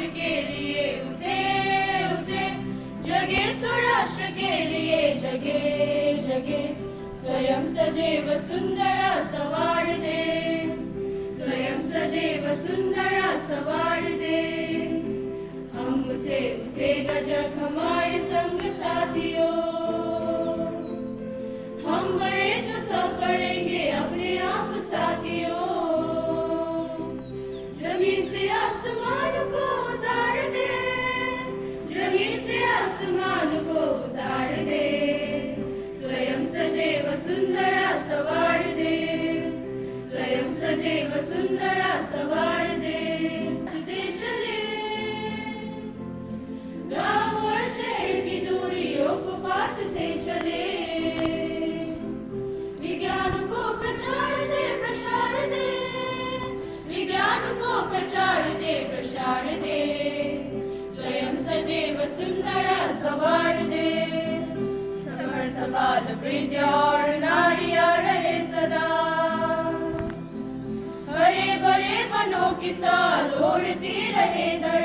स्वराष्ट्र के लिए उठे उठे, जगे स्वराष्ट्र के लिए जगे जगे, स्वयं सजे वसुंधरा सवार दे, स्वयं सजे वसुंधरा सवार दे। हम उठे उठेगा जग हमारे संग साथियों, हम बढ़े तो सब बढ़ेंगे अपने आप साथियों। जमीन से आसमान को उतार दे, जमीन से आसमान को उतार दे, स्वयं सजे वसुंधरा सवार दे, स्वयं सजे वसुंधरा सवार दे। चले गाँव और शहर की दूरियों को पाटते चले, विज्ञान को प्रचार दे प्रसार दे, विज्ञान को प्रचार दे प्रसार दे, स्वयं सजे वसुंधरा सवार दे। समर्थ बाल वृद्ध और नारियां रहे सदा, हरे भरे वनों की साल ओढ़ती रहे धरा।